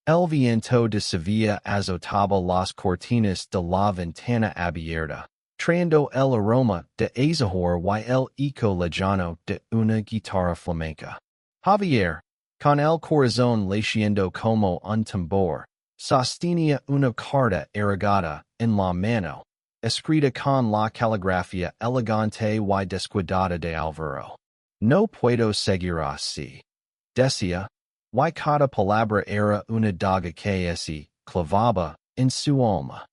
El viento de Sevilla azotaba las cortinas de la ventana abierta, trayendo el aroma de azahar y el eco lejano de una guitarra flamenca. Javier, con el corazón latiendo como un tambor, sostenía una carta erigada en la mano, escrita con la caligrafía elegante y descuidada de Álvaro. No puedo seguir así, decía, y cada palabra era una daga que se clavaba en su alma.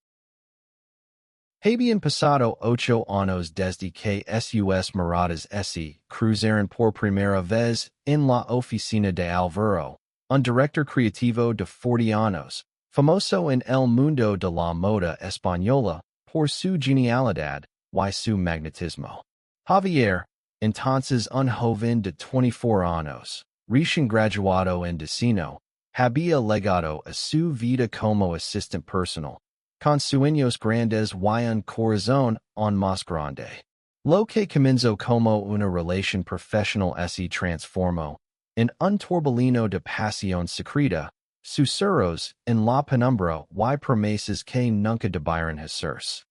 Habían pasado 8 años desde que sus miradas se cruzaron por primera vez en la oficina de Álvaro, un director creativo de 40 años, famoso en el mundo de la moda española por su genialidad y su magnetismo. Javier, entonces un joven de 24 años, recién graduado en diseño, había legado a su vida como asistente personal, con sueños grandes y un corazón aún más grande. Lo que comenzó como una relación profesional se transformó en un torbellino de pasión secreta, susurros en la penumbra y promesas que nunca debieron hacerse.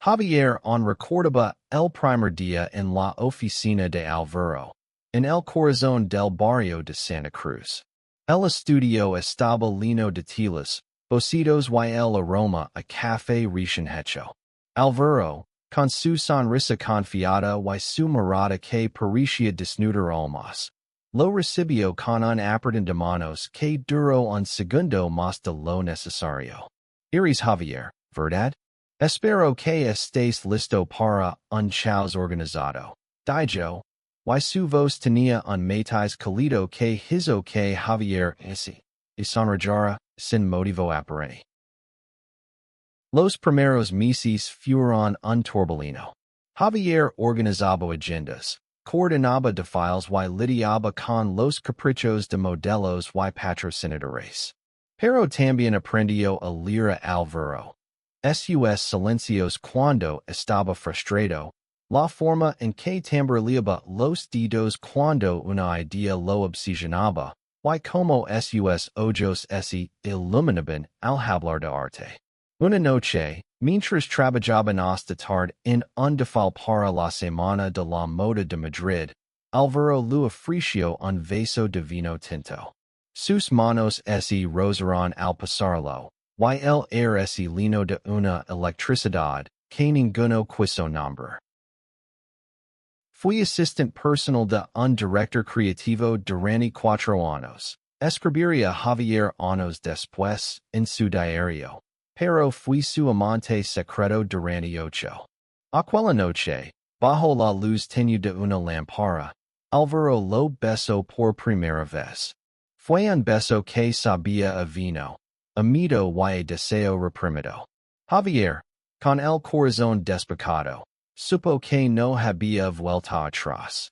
Javier aún recordaba el primer día en la oficina de Álvaro, en el corazón del barrio de Santa Cruz. El estudio estaba lleno de telas, bocitos y el aroma a café recién hecho. Álvaro, con su sonrisa confiada y su mirada que parecía desnudar almas, lo recibió con un apretón de manos que duró un segundo más de lo necesario. Eres Javier, ¿verdad? Espero que estés listo para un caos organizado. Dijo, y su voz tenía un matiz cálido que hizo que Javier y sonrojara sin motivo aparente. Los primeros meses fueron un torbellino. Javier organizaba agendas, coordinaba desfiles y lidiaba con los caprichos de modelos y patrocinadores. Pero también aprendió a leer a Álvaro. Sus silencios cuando estaba frustrado, la forma en que tambaleaba los dedos cuando una idea lo obsesionaba, y como sus ojos se iluminaban al hablar de arte. Una noche, mientras trabajaban hasta tarde en un desfile para la Semana de la Moda de Madrid, Álvaro le ofreció un vaso de vino tinto. Sus manos se rozaron al pasarlo, y el aire se llenó de una electricidad que ninguno quiso nombrar. Fui asistente personal de un director creativo durante 4 años. Escribiría Javier años después en su diario, pero fui su amante secreto durante 8. Aquella noche, bajo la luz tenue de una lámpara, Álvaro lo besó por primera vez. Fue un beso que sabía a vino, a miedo y a deseo reprimido. Javier, con el corazón despejado, supo que no había vuelta atrás.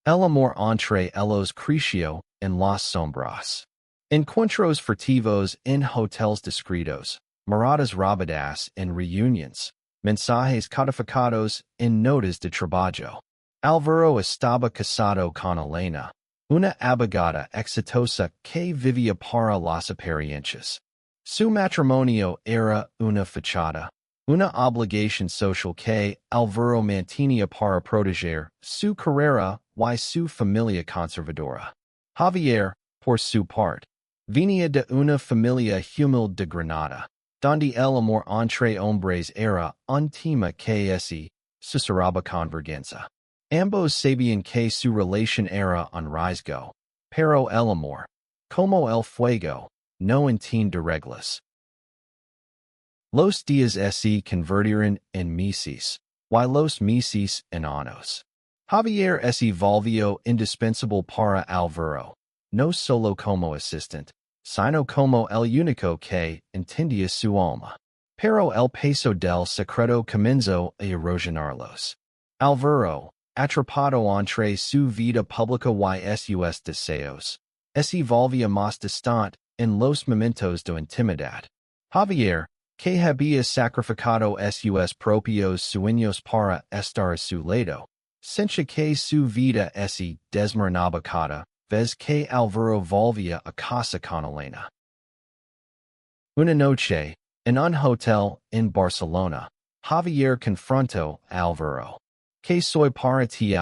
El amor entre ellos creció en las sombras. Encuentros furtivos en hoteles discretos, miradas rápidas en reuniones, mensajes codificados en notas de trabajo. Álvaro estaba casado con Elena, una abogada exitosa que vivía para las apariencias. Su matrimonio era una fachada, una obligación social que Álvaro mantenía para proteger su carrera y su familia conservadora. Javier, por su parte, venía de una familia humilde de Granada, donde el amor entre hombres era un tema que se susurraba con vergüenza. Ambos sabían que su relación era un riesgo, pero el amor, como el fuego, no entiende reglas. Los días se convirtieron en meses, y los meses en años. Javier se volvió indispensable para Álvaro, no solo como asistente, sino como el único que entendía su alma. Pero el peso del secreto comenzó a erosionarlos. Álvaro, atrapado entre su vida pública y sus deseos, se volvía más distante en los momentos de intimidad. Javier, que había sacrificado sus propios sueños para estar a su lado, sentía que su vida se desmoronaba cada vez que Álvaro volvía a casa con Elena. Una noche, en un hotel en Barcelona, Javier confrontó a Álvaro. ¿Qué soy para ti?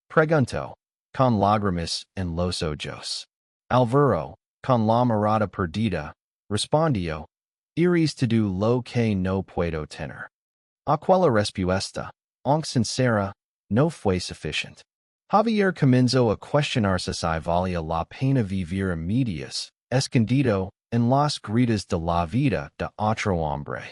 Preguntó, con lágrimas en los ojos. Álvaro, con la mirada perdida, respondió, iris todo lo que no puedo tener. Aquella respuesta, aunque sincera, no fue suficiente. Javier comenzó a cuestionarse si valía la pena vivir a medias, escondido en las grietas de la vida de otro hombre.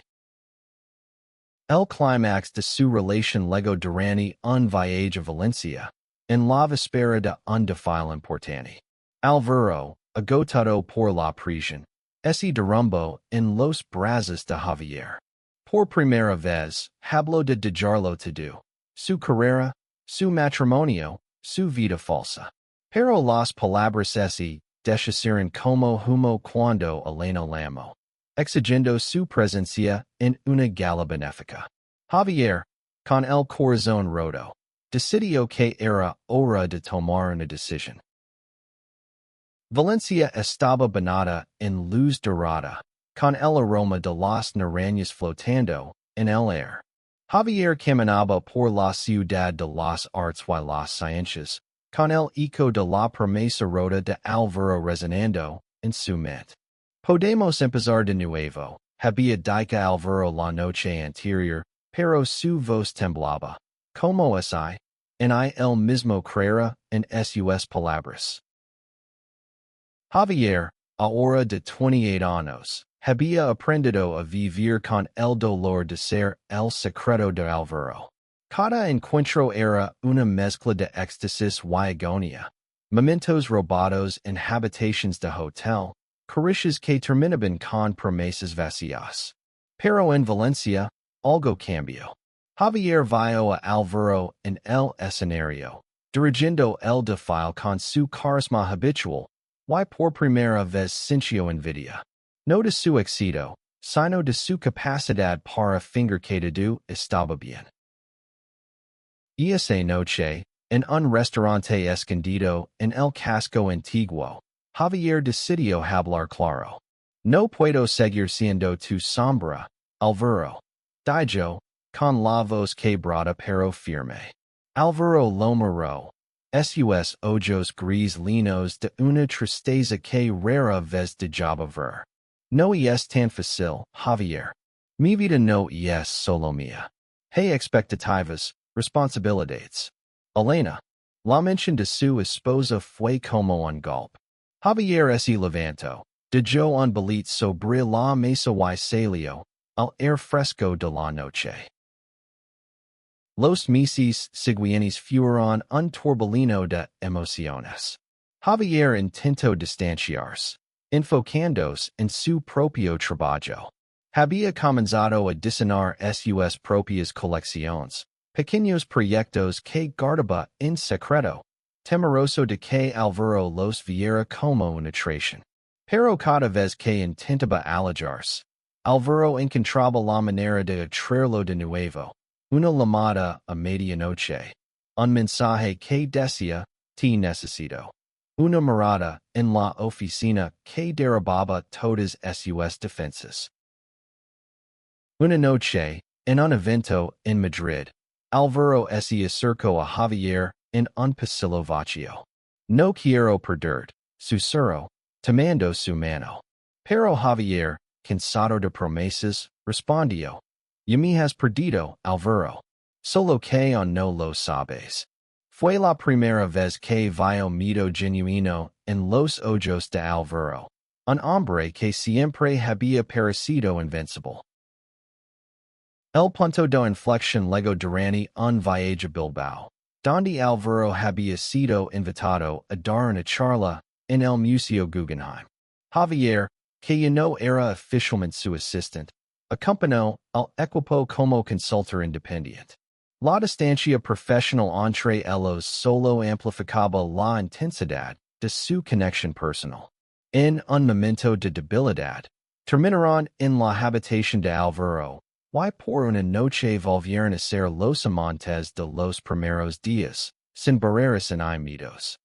El clímax de su relación llegó durante un viaje a Valencia, en la víspera de un desfile importante. Álvaro, agotado por la prisión, se derrumbó en los brazos de Javier. Por primera vez, habló de dejarlo todo, su carrera, su matrimonio, su vida falsa. Pero las palabras se deshicieron como humo cuando Elena llamó, exigiendo su presencia en una gala benéfica. Javier, con el corazón roto, decidió que era hora de tomar una decisión. Valencia estaba bañada en luz dorada, con el aroma de las narradas flotando en el aire. Javier caminaba por la ciudad de las artes y las ciencias, con el eco de la promesa rota de Álvaro resonando en su mente. Podemos empezar de nuevo, había dicho Álvaro la noche anterior, pero su voz temblaba. ¿Cómo es I? En I el mismo creera en sus palabras. Javier, ahora de 28 años, había aprendido a vivir con el dolor de ser el secreto de Álvaro. Cada encuentro era una mezcla de éxtasis y agonía, momentos robados en habitaciones de hotel, caricias que terminaban con promesas vacías. Pero en Valencia, algo cambió. Javier vio a Álvaro en el escenario, dirigiendo el desfile con su carisma habitual, y por primera vez sintió envidia. No de su éxito, sino de su capacidad para fingir que todo estaba bien. Y esa noche, en un restaurante escondido en el casco antiguo, Javier decidió hablar claro. No puedo seguir siendo tu sombra, Álvaro. Dijo, con la voz quebrada pero firme. Álvaro lo miró. Sus ojos gris llenos de una tristeza que rara vez dejaba ver. No es tan fácil, Javier. Mi vida no es solo mía. Hay expectativas, responsabilidades. Elena, la mención de su esposa fue como un golpe. Javier se levantó, dejó un boleto sobre la mesa y salió al aire fresco de la noche. Los meses siguientes fueron un torbellino de emociones. Javier intentó distanciarse, enfocándose en su propio trabajo. Había comenzado a diseñar sus propias colecciones, pequeños proyectos que guardaba en secreto, temeroso de que Álvaro los viera como una traición. Pero cada vez que intentaba alejarse, Álvaro encontraba la manera de atraerlo de nuevo. Una llamada a medianoche. Un mensaje que decía, te necesito. Una mirada en la oficina que derribaba todas sus defensas. Una noche, en un evento en Madrid, Álvaro se acercó a Javier en un pasillo vacío. No quiero perder, susurró, tomando su mano. Pero Javier, cansado de promesas, respondió. Y me has perdido, Álvaro. Solo que aún no lo sabes. Fue la primera vez que vi miedo genuino en los ojos de Álvaro, un hombre que siempre había parecido invencible. El punto de inflexión llegó durante un viaje a Bilbao, donde Álvaro había sido invitado a dar una charla en el Museo Guggenheim. Javier, que ya no era oficialmente su asistente, acompañó al equipo como consultor independiente. La distancia profesional entre ellos solo amplificaba la intensidad de su conexión personal. En un momento de debilidad, terminaron en la habitación de Álvaro, y por una noche volvieron a ser los amantes de los primeros días, sin barreras enemidos.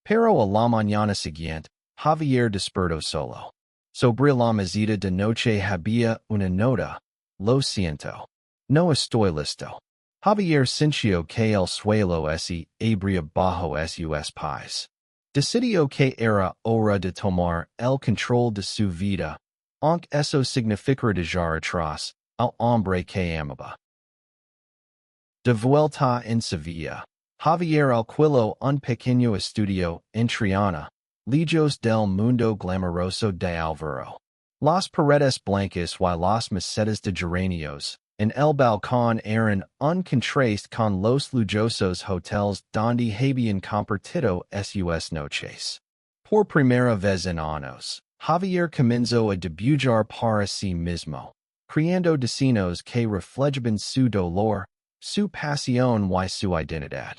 pero a la mañana siguiente, Javier despertó solo. Sobre la mesita de noche había una nota. Lo siento. No estoy listo. Javier sintió que el suelo se abría bajo sus pies. Decidió que era hora de tomar el control de su vida, aunque eso significara dejar atrás al hombre que amaba. De vuelta en Sevilla, Javier alquiló un pequeño estudio en Triana, lejos del mundo glamoroso de Álvaro. Las paredes blancas y las macetas de geranios en el balcón eran un contraste con los lujosos hoteles donde habían compartido sus noches. Por primera vez en años, Javier comenzó a dibujar para sí mismo, creando destinos que reflejaban su dolor, su pasión y su identidad.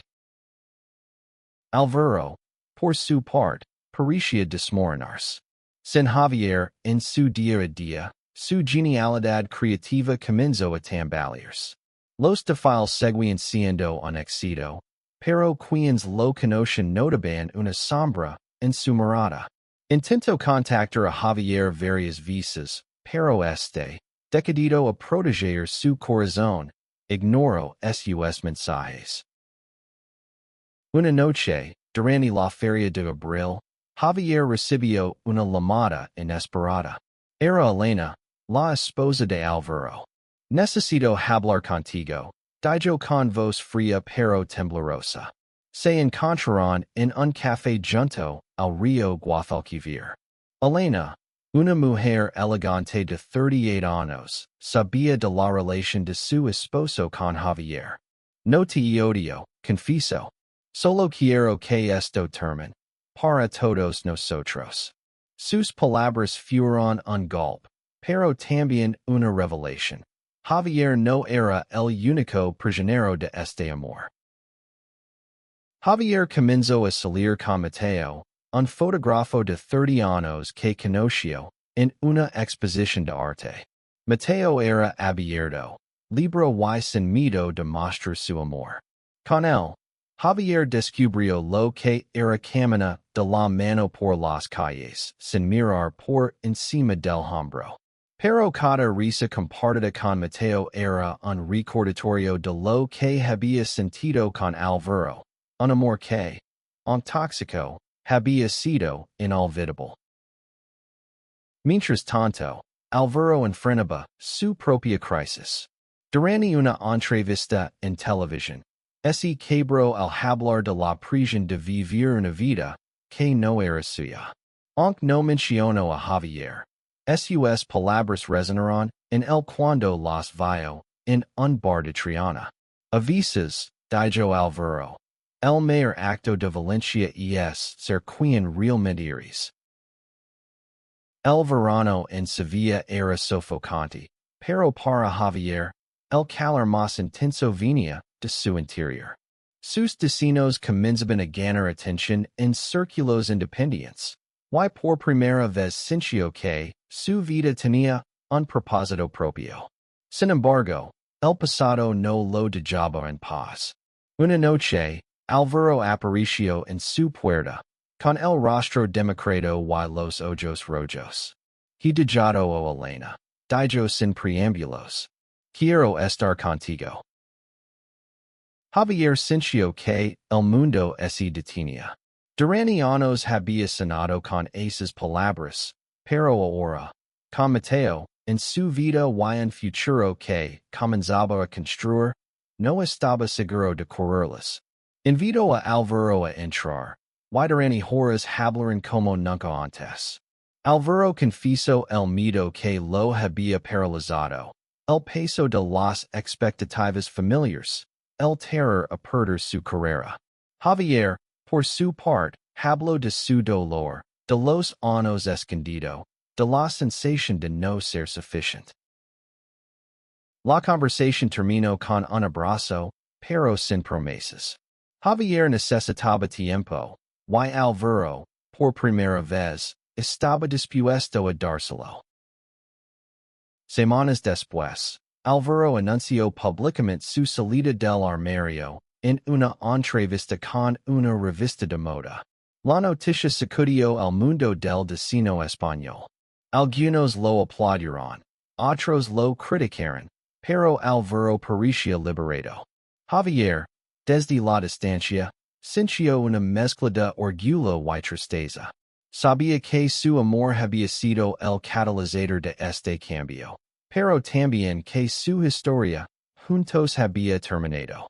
Álvaro, por su parte, parecía desmoronarse. Sin Javier, en su día a día, su genialidad creativa comenzó a tambalearse. Los desfiles seguían siendo un éxito, pero quienes lo conocen notaban una sombra en su mirada. Intentó contactar a Javier varias veces, pero decidido a proteger su corazón, ignoró sus mensajes. Una noche, durante la feria de abril, Javier recibió una llamada inesperada. Era Elena, la esposa de Álvaro. Necesito hablar contigo, dijo con voz fría pero temblorosa. Se encontraron en un café junto al río Guadalquivir. Elena, una mujer elegante de 38 años, sabía de la relación de su esposo con Javier. No te odio, confieso. Solo quiero que esto termine. Para todos nosotros. Sus palabras fueron un golpe, pero también una revelación. Javier no era el único prisionero de este amor. Javier comenzó a salir con Mateo, un fotógrafo de 30 años que conoció en una exposición de arte. Mateo era abierto, libre y sin miedo de mostrar su amor. Con él, Javier descubrió lo que era caminar de la mano por las calles, sin mirar por encima del hombro. Pero cada risa compartida con Mateo era un recordatorio de lo que había sentido con Álvaro, un amor que, un tóxico, había sido inolvidable. Mientras tanto, Álvaro enfrentaba su propia crisis. Durante una entrevista en televisión, se quebró al hablar de la presión de vivir una vida que no era suya. Aunque no mencionó a Javier, sus palabras resonaron en él cuando las vio en un bar de Triana. A veces, dijo Álvaro, el mayor acto de Valencia es ser quien realmente eres. El verano en Sevilla era sofocante, pero para Javier, el calor más intenso venía de su interior. Sus destinos comenzaban a ganar atención en círculos independientes. Y por primera vez sintió que su vida tenía un propósito propio. Sin embargo, el pasado no lo dejaba en paz. Una noche, Álvaro apareció en su puerta, con el rostro demacrado y los ojos rojos. He dejado a Elena, dijo sin preámbulos. Quiero estar contigo. Javier sintió que el mundo se detenía. Durante años había sonado con esas palabras, pero ahora, con Mateo, en su vida y en futuro que comenzaba a construir, no estaba seguro de correrlas. Invitó a Álvaro a entrar, y durante horas hablaron como nunca antes. Álvaro confesó el miedo que lo había paralizado, el peso de las expectativas familiares, el terror a perder su carrera. Javier, por su parte, habló de su dolor, de los años escondido, de la sensación de no ser suficiente. La conversación terminó con un abrazo, pero sin promesas. Javier necesitaba tiempo, y Álvaro, por primera vez, estaba dispuesto a dárselo. Semanas después, Álvaro anunció públicamente su salida del armario en una entrevista con una revista de moda. La noticia sacudió el mundo del destino español. Algunos lo aplaudieron. Otros lo criticaron. Pero Alvaro parecía liberado. Javier, desde la distancia, sintió una mezcla de orgullo y tristeza. Sabía que su amor había sido el catalizador de este cambio, pero también que su historia, juntos había terminado.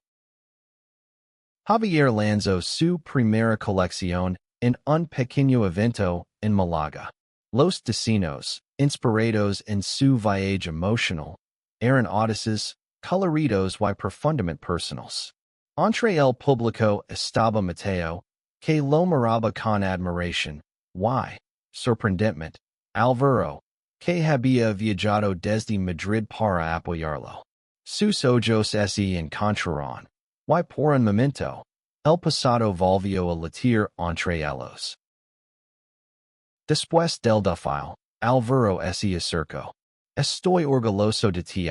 Javier lanzó su primera colección en un pequeño evento en Málaga. Los destinos, inspirados en su viaje emocional, eran audaces, coloridos y profundamente personales. Entre el público estaba Mateo, que lo miraba con admiración, y, sorprendentemente, Alvaro, que había viajado desde Madrid para apoyarlo. Sus ojos se encontraron, y por un momento, el pasado volvió a latir entre ellos. Después del desfile, Alvaro se acercó. Estoy orgulloso de ti,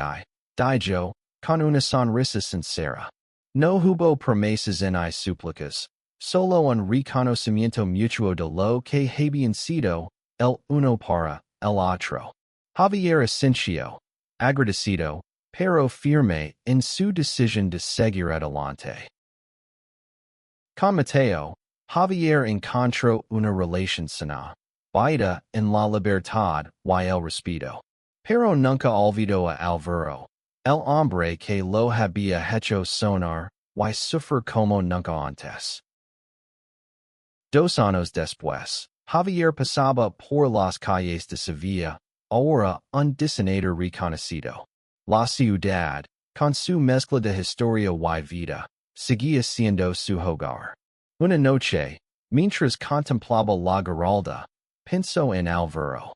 dijo, con una sonrisa sincera. No hubo promesas ni súplicas, solo un reconocimiento mutuo de lo que habían sido, el uno para el otro. Javier asintió, agradecido, pero firme en su decisión de seguir adelante. Con Mateo, Javier encontró una relación sana, basada en la libertad y el respeto. Pero nunca olvidó a Alvaro, el hombre que lo había hecho sonar y sufrir como nunca antes. 2 años después, Javier pasaba por las calles de Sevilla, ahora un diseñador reconocido. La ciudad, con su mezcla de historia y vida, seguía siendo su hogar. Una noche, mientras contemplaba la Giralda, pensó en Alvaro.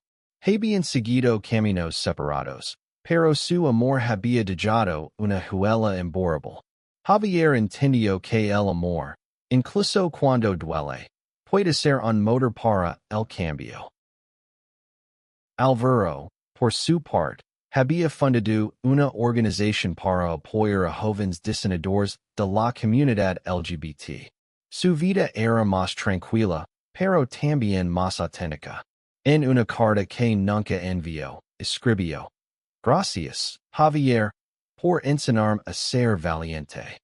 Habían seguido caminos separados, pero su amor había dejado una huella imborrable. Javier entendió que el amor, incluso cuando duele, puede ser un motor para el cambio. Alvaro, por su parte, había fundado una organización para apoyar a jóvenes diseñadores de la comunidad LGBT. Su vida era más tranquila, pero también más auténtica. En una carta que nunca envió, escribió: Gracias, Javier, por enseñarme a ser valiente.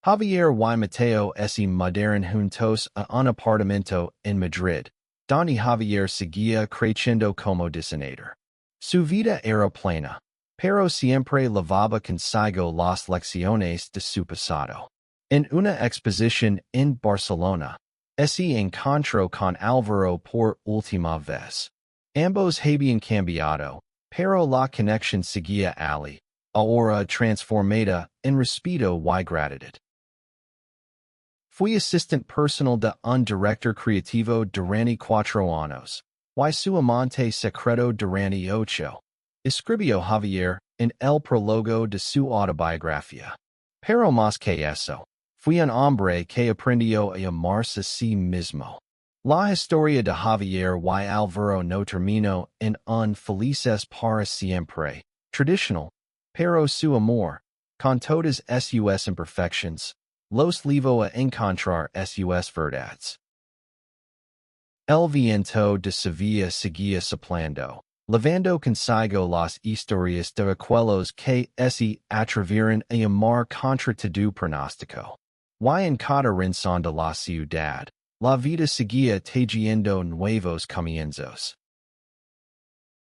Javier y Mateo se mudaron juntos a un apartamento en Madrid, donde Javier seguía creciendo como diseñador. Su vida era plena, pero siempre llevaba consigo las lecciones de su pasado. En una exposición en Barcelona, se encontró con Alvaro por última vez. Ambos habían cambiado, pero la conexión seguía allí, ahora transformada en respeto y gratitud. Fui asistente personal de un director creativo durante 4 años, y su amante secreto durante 8. Escribió Javier en el prólogo de su autobiografía. Pero más que eso, fui un hombre que aprendió a amarse a sí mismo. La historia de Javier y Alvaro no terminó en un felices para siempre, tradicional, pero su amor, con todas sus imperfecciones, los llevó a encontrar sus verdades. El viento de Sevilla seguía soplando, llevando consigo las historias de aquellos que se atrevieron a amar contra todo pronóstico. Y en cada rincón de la ciudad, la vida seguía tejiendo nuevos comienzos.